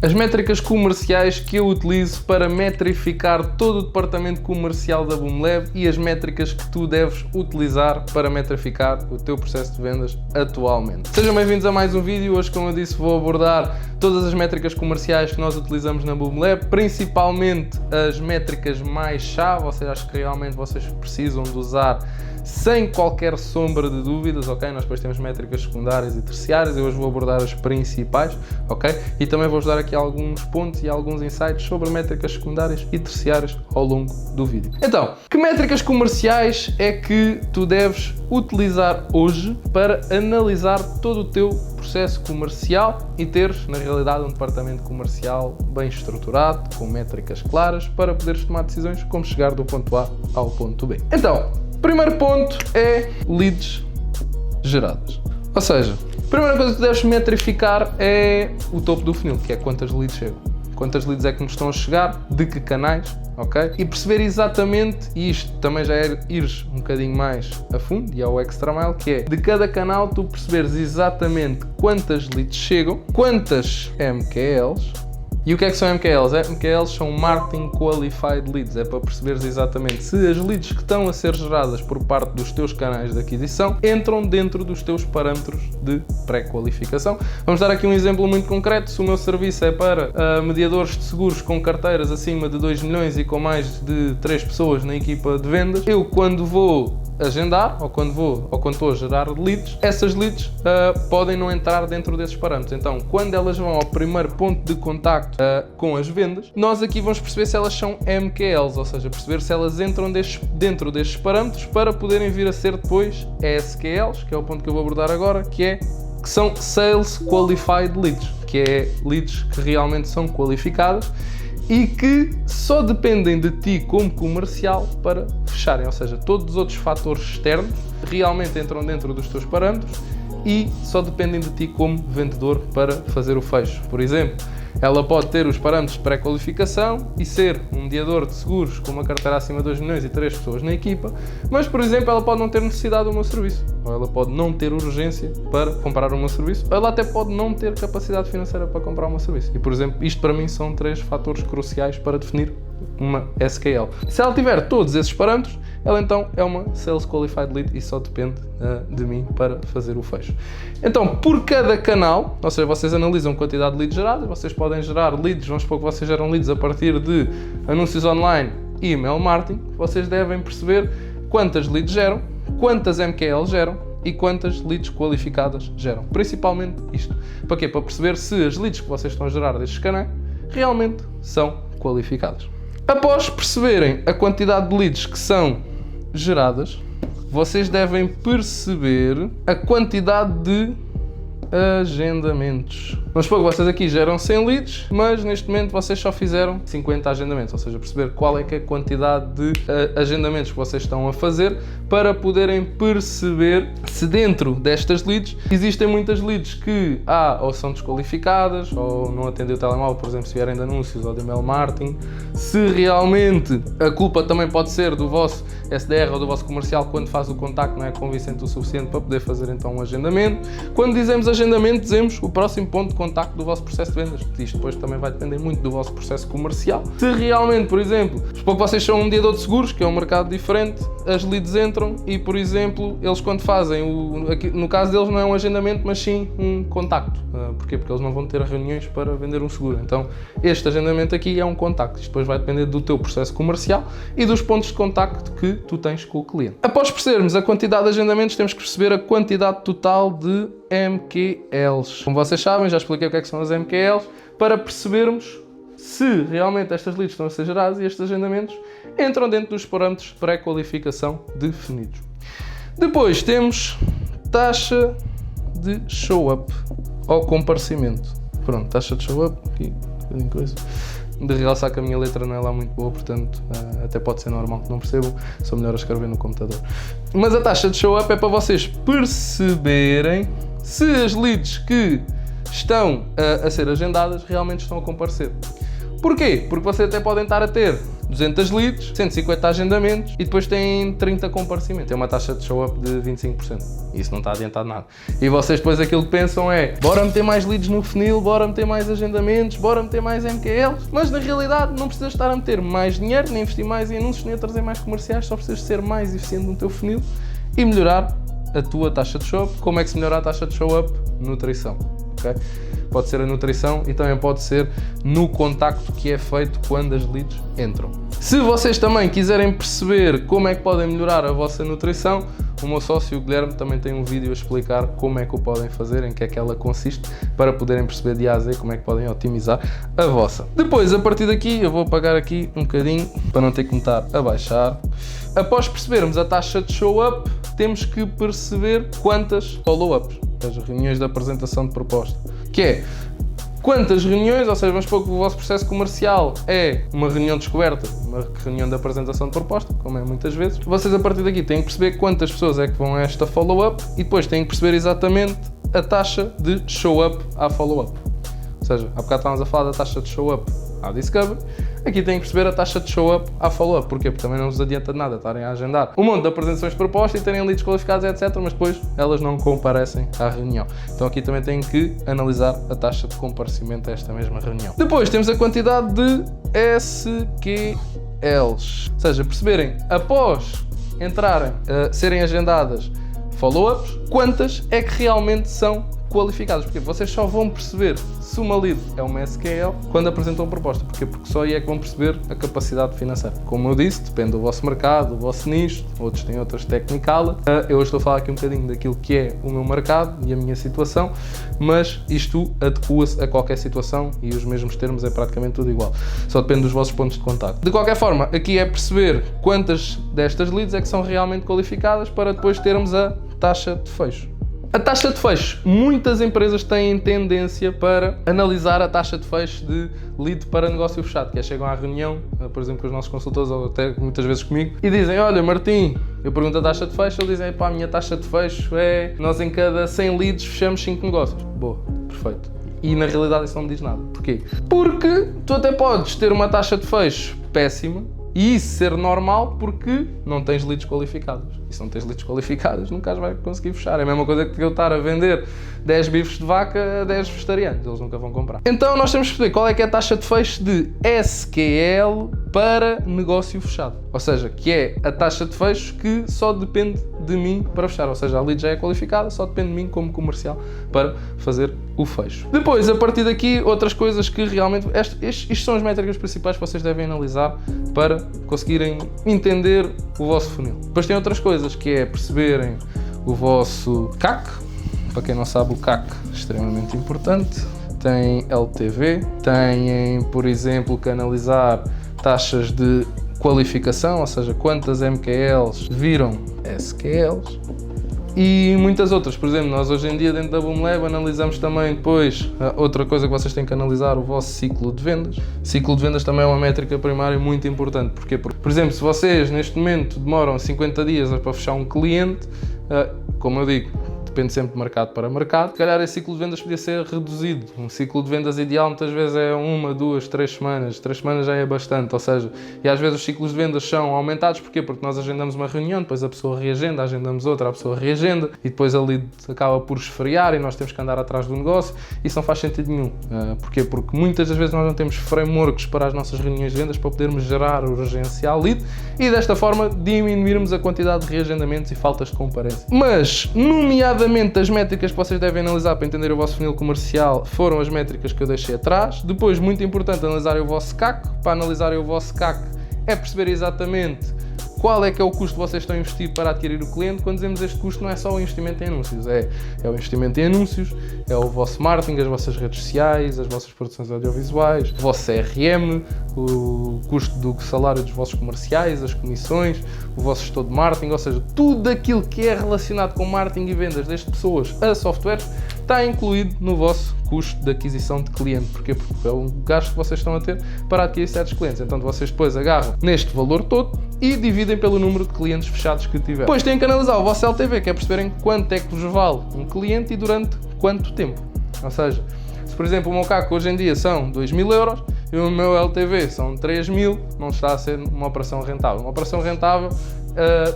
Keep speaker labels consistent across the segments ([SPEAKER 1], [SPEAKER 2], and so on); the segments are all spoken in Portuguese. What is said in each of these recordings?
[SPEAKER 1] As métricas comerciais que eu utilizo para metrificar todo o departamento comercial da BoomLab e as métricas que tu deves utilizar para metrificar o teu processo de vendas atualmente. Sejam bem-vindos a mais um vídeo. Hoje, como eu disse, vou abordar todas as métricas comerciais que nós utilizamos na BoomLab, principalmente as métricas mais chave, ou seja, as que realmente vocês precisam de usar sem qualquer sombra de dúvidas, ok? Nós depois temos métricas secundárias e terciárias, eu hoje vou abordar as principais, ok? E também vou-vos dar aqui alguns pontos e alguns insights sobre métricas secundárias e terciárias ao longo do vídeo. Então, que métricas comerciais é que tu deves utilizar hoje para analisar todo o teu processo comercial e teres, na realidade, um departamento comercial bem estruturado, com métricas claras, para poderes tomar decisões como chegar do ponto A ao ponto B. Então, primeiro ponto é leads gerados. Ou seja, a primeira coisa que tu deves metrificar é o topo do funil, que é quantas leads chegam. Quantas leads é que nos estão a chegar, de que canais, ok? E perceber exatamente, e isto também já é ires um bocadinho mais a fundo e ao extra mile, que é de cada canal tu perceberes exatamente quantas leads chegam, quantas MQLs. E o que é que são MQLs? MQLs são Marketing Qualified Leads, é para perceberes exatamente se as leads que estão a ser geradas por parte dos teus canais de aquisição entram dentro dos teus parâmetros de pré-qualificação. Vamos dar aqui um exemplo muito concreto. Se o meu serviço é para mediadores de seguros com carteiras acima de 2 milhões e com mais de 3 pessoas na equipa de vendas, eu quando vou agendar, ou quando estou a gerar leads, essas leads podem não entrar dentro desses parâmetros. Então, quando elas vão ao primeiro ponto de contacto com as vendas, nós aqui vamos perceber se elas são MQLs, ou seja, perceber se elas entram dentro destes parâmetros para poderem vir a ser depois SQLs, que é o ponto que eu vou abordar agora, que são Sales Qualified Leads, que é leads que realmente são qualificadas e que só dependem de ti como comercial para fecharem, ou seja, todos os outros fatores externos realmente entram dentro dos teus parâmetros e só dependem de ti como vendedor para fazer o fecho. Por exemplo, ela pode ter os parâmetros de pré-qualificação e ser um mediador de seguros com uma carteira acima de 2 milhões e 3 pessoas na equipa, mas, por exemplo, ela pode não ter necessidade do meu serviço, ou ela pode não ter urgência para comprar o meu serviço, ou ela até pode não ter capacidade financeira para comprar o meu serviço. E, por exemplo, isto para mim são 3 fatores cruciais para definir uma SQL. Se ela tiver todos esses parâmetros, ela então é uma Sales Qualified Lead e só depende de mim para fazer o fecho. Então, por cada canal, ou seja, vocês analisam a quantidade de leads geradas, vocês podem gerar leads, vamos supor que vocês geram leads a partir de anúncios online e email marketing, vocês devem perceber quantas leads geram, quantas MQL geram e quantas leads qualificadas geram. Principalmente isto. Para quê? Para perceber se as leads que vocês estão a gerar destes canais realmente são qualificadas. Após perceberem a quantidade de leads que são geradas, vocês devem perceber a quantidade de agendamentos. Vamos supor que vocês aqui geram 100 leads, mas neste momento vocês só fizeram 50 agendamentos, ou seja, perceber qual é que é a quantidade de agendamentos que vocês estão a fazer para poderem perceber se dentro destas leads existem muitas leads que ou são desqualificadas ou não atendem o telemóvel, por exemplo, se vierem de anúncios ou de email marketing, se realmente a culpa também pode ser do vosso SDR ou do vosso comercial quando faz o contacto, não é convincente o suficiente para poder fazer então um agendamento. Quando dizemos agendamento, dizemos o próximo ponto de contacto do vosso processo de vendas. Isto depois também vai depender muito do vosso processo comercial. Se realmente, por exemplo, supor que vocês são um mediador de seguros, que é um mercado diferente, as leads entram e, por exemplo, eles quando fazem, no caso deles não é um agendamento, mas sim um contacto. Porquê? Porque eles não vão ter reuniões para vender um seguro. Então, este agendamento aqui é um contacto. Isto depois vai depender do teu processo comercial e dos pontos de contacto que tu tens com o cliente. Após percebermos a quantidade de agendamentos, temos que perceber a quantidade total de MQLs. Como vocês sabem, já expliquei o que é que são as MQLs, para percebermos se realmente estas leads estão a ser geradas e estes agendamentos entram dentro dos parâmetros de pré-qualificação definidos. Depois temos taxa de show-up ou comparecimento. Pronto, taxa de show-up, aqui, um bocadinho coisa. De realçar que a minha letra não é lá muito boa, portanto até pode ser normal que não percebam, sou melhor a escrever no computador. Mas a taxa de show-up é para vocês perceberem se as leads que estão a ser agendadas realmente estão a comparecer. Porquê? Porque vocês até podem estar a ter 200 leads, 150 agendamentos e depois têm 30 comparecimentos. Tem uma taxa de show-up de 25%. Isso não está adiantado nada. E vocês depois aquilo que pensam é, bora meter mais leads no funil, bora meter mais agendamentos, bora meter mais MQLs, mas na realidade não precisas estar a meter mais dinheiro, nem investir mais em anúncios, nem a trazer mais comerciais, só precisas ser mais eficiente no teu funil e melhorar a tua taxa de show-up. Como é que se melhora a taxa de show-up? Nutrição, ok? Pode ser a nutrição e também pode ser no contacto que é feito quando as leads entram. Se vocês também quiserem perceber como é que podem melhorar a vossa nutrição, o meu sócio, o Guilherme, também tem um vídeo a explicar como é que o podem fazer, em que é que ela consiste, para poderem perceber de A a Z como é que podem otimizar a vossa. Depois, a partir daqui, eu vou apagar aqui um bocadinho, para não ter que começar a baixar. Após percebermos a taxa de show-up, temos que perceber quantas follow-ups, ou seja, reuniões de apresentação de proposta. Que é, quantas reuniões, ou seja, vamos supor que o vosso processo comercial é uma reunião de descoberta, uma reunião de apresentação de proposta, como é muitas vezes. Vocês a partir daqui têm que perceber quantas pessoas é que vão a esta follow-up e depois têm que perceber exatamente a taxa de show-up à follow-up. Ou seja, há bocado estávamos a falar da taxa de show-up à discovery, aqui têm que perceber a taxa de show-up à follow-up. Porquê? Porque também não vos adianta de nada estarem a agendar um monte de apresentações de proposta e terem leads qualificados, etc, mas depois elas não comparecem à reunião. Então aqui também têm que analisar a taxa de comparecimento a esta mesma reunião. Depois temos a quantidade de SQLs, ou seja, perceberem após entrarem, serem agendadas follow-ups, quantas é que realmente são qualificadas. Porque vocês só vão perceber se uma lead é uma SQL quando apresentam a proposta. Porquê? Porque só aí é que vão perceber a capacidade financeira. Como eu disse, depende do vosso mercado, do vosso nicho, outros têm outras technicalas. Eu estou a falar aqui um bocadinho daquilo que é o meu mercado e a minha situação, mas isto adequa-se a qualquer situação e os mesmos termos é praticamente tudo igual. Só depende dos vossos pontos de contacto. De qualquer forma, aqui é perceber quantas destas leads é que são realmente qualificadas para depois termos a taxa de fecho. A taxa de fecho, muitas empresas têm tendência para analisar a taxa de fecho de lead para negócio fechado, que é chegam à reunião, por exemplo, com os nossos consultores ou até muitas vezes comigo, e dizem, olha Martim, eu pergunto a taxa de fecho, eles dizem, pá, a minha taxa de fecho é, nós em cada 100 leads fechamos 5 negócios. Boa, perfeito. E na realidade isso não me diz nada. Porquê? Porque tu até podes ter uma taxa de fecho péssima, e isso ser normal porque não tens leads qualificados. E se não tens leads qualificados, nunca as vai conseguir fechar. É a mesma coisa que eu estar a vender 10 bifes de vaca a 10 vegetarianos. Eles nunca vão comprar. Então nós temos que saber qual é que é a taxa de fecho de SQL para negócio fechado. Ou seja, que é a taxa de fecho que só depende de mim para fechar. Ou seja, a lead já é qualificada, só depende de mim como comercial para fazer o fecho. Depois, a partir daqui, outras coisas que realmente... Isto são as métricas principais que vocês devem analisar para conseguirem entender o vosso funil. Depois tem outras coisas, que é perceberem o vosso CAC. Para quem não sabe, o CAC é extremamente importante. Tem LTV, têm, por exemplo, que analisar taxas de qualificação, ou seja, quantas MQLs viram SQLs. E muitas outras. Por exemplo, nós hoje em dia dentro da BoomLab analisamos também depois outra coisa que vocês têm que analisar, o vosso ciclo de vendas. Ciclo de vendas também é uma métrica primária muito importante. Porquê? Porque, por exemplo, se vocês neste momento demoram 50 dias para fechar um cliente, como eu digo, depende sempre de mercado para mercado, se calhar esse ciclo de vendas podia ser reduzido. Um ciclo de vendas ideal muitas vezes é 1, 2, 3 semanas. 3 semanas já é bastante, ou seja, e às vezes os ciclos de vendas são aumentados. Porquê? Porque nós agendamos uma reunião, depois a pessoa reagenda, agendamos outra, a pessoa reagenda e depois a lead acaba por esfriar e nós temos que andar atrás do negócio. Isso não faz sentido nenhum. Porquê? Porque muitas das vezes nós não temos frameworks para as nossas reuniões de vendas para podermos gerar urgência à lead e desta forma diminuirmos a quantidade de reagendamentos e faltas de comparência. Mas, nomeadamente, as métricas que vocês devem analisar para entender o vosso funil comercial foram as métricas que eu deixei atrás. Depois, muito importante, analisarem o vosso CAC. Para analisarem o vosso CAC é perceber exatamente qual é que é o custo que vocês estão a investir para adquirir o cliente. Quando dizemos este custo, não é só o investimento em anúncios, é o investimento em anúncios, é o vosso marketing, as vossas redes sociais, as vossas produções audiovisuais, o vosso CRM, o custo do salário dos vossos comerciais, as comissões, o vosso gestor de marketing, ou seja, tudo aquilo que é relacionado com marketing e vendas desde pessoas a softwares está incluído no vosso custo de aquisição de cliente. Porquê? Porque é um gasto que vocês estão a ter para adquirir certos clientes. Então vocês depois agarram neste valor todo e dividem pelo número de clientes fechados que tiver. Depois têm que analisar o vosso LTV, que é perceberem quanto é que vos vale um cliente e durante quanto tempo. Ou seja, se por exemplo o meu CAC hoje em dia são 2.000 euros, e o meu LTV são 3.000, não está a ser uma operação rentável. Uma operação rentável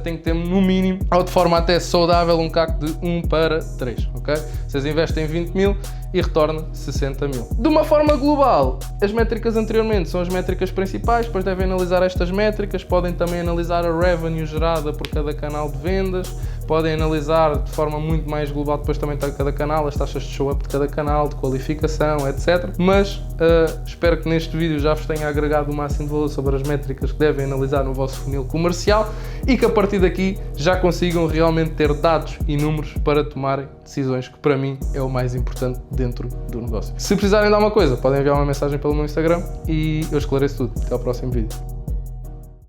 [SPEAKER 1] tem que ter no mínimo, ou de forma até saudável, um CAC de 1:3, ok? Vocês investem 20.000 e retorna 60.000. De uma forma global, as métricas anteriormente são as métricas principais, depois devem analisar estas métricas, podem também analisar a revenue gerada por cada canal de vendas, podem analisar de forma muito mais global depois também de cada canal, as taxas de show-up de cada canal, de qualificação, etc. Mas espero que neste vídeo já vos tenha agregado o máximo de valor sobre as métricas que devem analisar no vosso funil comercial e que a partir daqui já consigam realmente ter dados e números para tomarem decisões, que para mim é o mais importante dentro do negócio. Se precisarem de alguma coisa, podem enviar uma mensagem pelo meu Instagram e eu esclareço tudo. Até ao próximo vídeo.